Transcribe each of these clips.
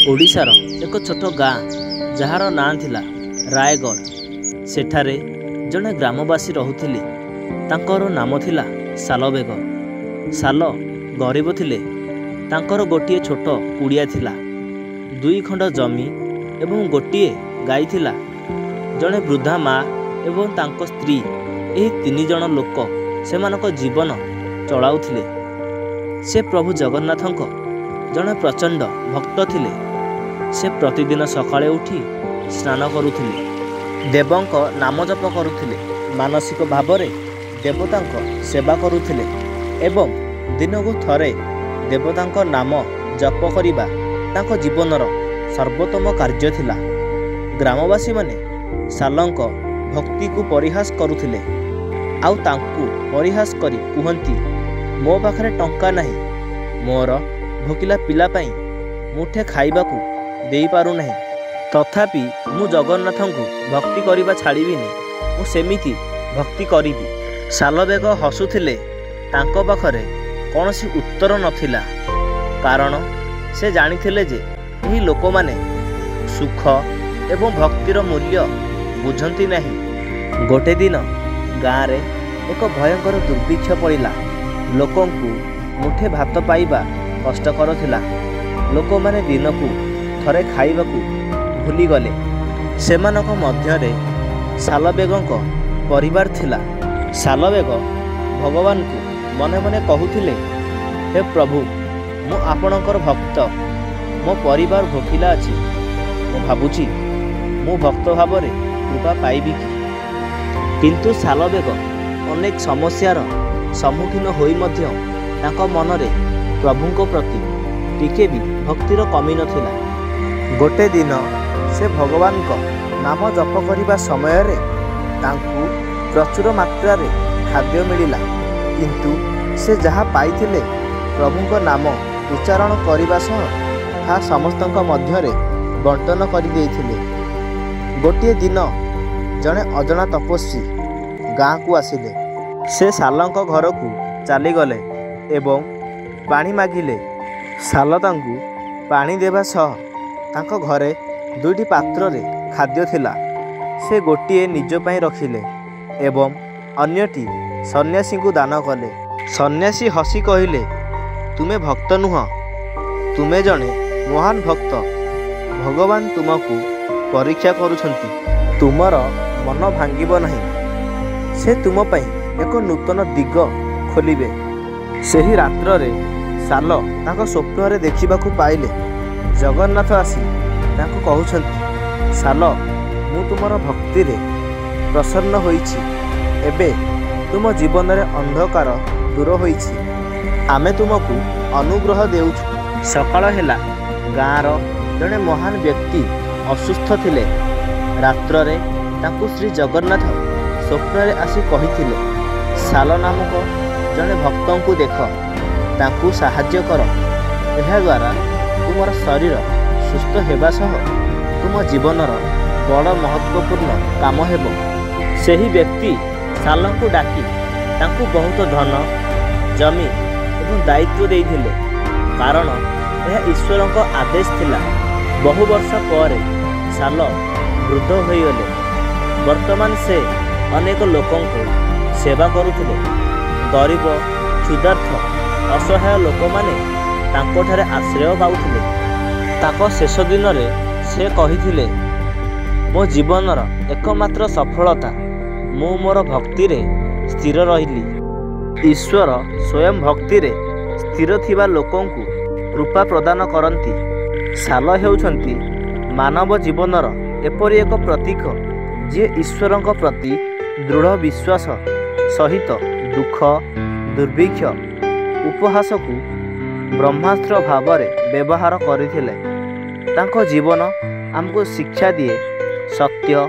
ओडिशार एक छोट गाँ जार ना थिला रायगढ़। सेठारे जड़े ग्रामवासी रहुथिले। तांकर नाम थिला सालबेग। साल गरीब थिले। तांकर गोटिए छोट कुड़िया थिला, 2 खंड जमी एवं गोटिए गाई थिला। जड़े वृद्धा माँ एवं तांको स्त्री एही 3 जण लोक सेमानक जीवन चलाउथिले। से प्रभु जगन्नाथक जड़े प्रचंड भक्त थिले। से प्रतिदिन सकाळे उठी स्नान करुथिले, देवंक नाम जप करुथिले, मानसिक भावरे देवतांक सेवा करुथिले एवं दिनकु थरे देवतांक नाम जप करिबा तांको जीवनर सर्वोत्तम कार्य थिला। ग्रामवासी माने सालंक भक्ति को परिहास करुथिले। आउ तांकु परिहास करी कुहंती, मो पाखरे टंका नाही, मोर भोकिला पिला पाई मुठे खाइबाकू देई पारु नाही, तथापि मु जगन्नाथंकु भक्ति करिबा छाड़िबिनी, मु सेमिति भक्ति करिबि। सालबेग हसुथिले। तांको पाखरे कौनसी उत्तर नथिला, कारण से जानिथिले जे एही लोक माने सुख एवं भक्तिर मूल्य बुझंती नहीं। गोटे दिन गाँव रे एक भयंकर दुर्भिक्ष पड़िला। लोकंकु मुठे भात पाइबा कष्टकर थिला। लोक माने दिनकु थरे खाइबाकू भूली गले। सेमानक मध्यरे सालबेगंक परिवार थिला। सालबेग भगवान को मने मने कहूथिले, हे प्रभु, मु आपणकर भक्त, मो परिवार भोकिला अछि। मु भाबुछि मु भक्त भावरे कृपा पाइबि कि। किंतु सालबेग अनेक समस्यार सम्मुखीन होई मध्य तांको मनरे प्रभुंको प्रति टिके भी भक्तिर कमी नथिला। गोटे दिन से भगवान को नाम जप करिबा समय रे तांकु प्रचुर मात्रा रे खाद्य मिलिला। किंतु से जहाँ पाइथिले प्रभुंको नाम उच्चारण करिबा सह ता समस्तंक मध्यरे बंटन करि देइथिले। गोटे दिन जड़े अजना तपस्वी गाँ को आसिले। से सालंक घर को चली गले एवं पानी मागिले। साल तांकु पानी देवा सह तांको घरे 2टी पात्र रे खाद्य थिला। से गोटिए निज पई रखिले एवं अन्यटी सन्यासी को दान कले। सन्यासी हसी कहिले, तुमे भक्त नुह, तुमे जणे महान भक्त। भगवान तुमको परीक्षा करुछंती, तुमर मन भांगिब नहीं। से तुम पई एक नूतन दिग खोलिबे। सेही रात्र रे साल तांको स्वप्न रे देखिबाकू पाइले। जगन्नाथ आसी तांको कहउछंती, साल, मु तुमर भक्ति रे प्रसन्न होईछि। एबे तुम जीवन रे अंधकार दूर होईछि। आमे तुमको अनुग्रह देउछु। सकाळ हेला। गाँर जड़े महान व्यक्ति असुस्थ थिले। रात्र रे तांकु श्री जगन्नाथ स्वप्न रे आसी कहिथिले, साल नामक जड़े भक्तों को देख, तांकु साहाय्य कर। एहा द्वारा तुमर शरीर सुस्थ हेबा सह तुम जीवनर बड़ महत्वपूर्ण काम हेबो। सेही व्यक्ति सालंकु डाकी तांकु बहुत धन, जमी एवं दायित्व देइथिले, कारण यह ईश्वरक आदेश थिला। बहु वर्ष पर साल वृद्ध होइगले। वर्तमान से अनेक लोकों को सेवा करुथिले। गरीब, क्षुधार्थ, असहाय लोक माने तांको ठारे आश्रय पाउथिले। ताको शेष दिन रे से कहिथिले, मो जीवनर एकमात्र सफलता मु मोर भक्ति रे स्थिर रहिली। ईश्वर स्वयं भक्ति रे स्थिर थिबा लोकों को कृपा प्रदान करती। साल हेउछंती मानव जीवनर एपरि एक प्रतीक जे ईश्वरंक प्रति दृढ़ विश्वास सहित दुख, दुर्भिक्ष, उपहास को ब्रह्मास्त्र भावरे व्यवहार करथिले। तांको जीवन हमको शिक्षा दिए, सत्य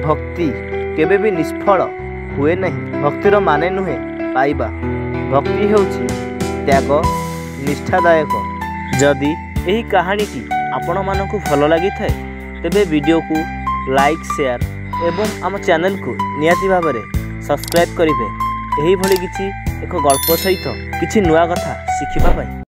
भक्ति केबे भी निष्फल हुए नहीं। भक्तिर माने नुहे पाइबा। भक्ति हेउछि त्याग, निष्ठादायक। जदि एही कहानीटी आपण मानकु भल लागि थाए तेबे वीडियो को लाइक, शेयर एवं आम चैनल को नियाती भाबरे सब्सक्राइब करिवे। एही भली किछि एक गल्प सहित किछि नुआ कथा शिखिबा पाई।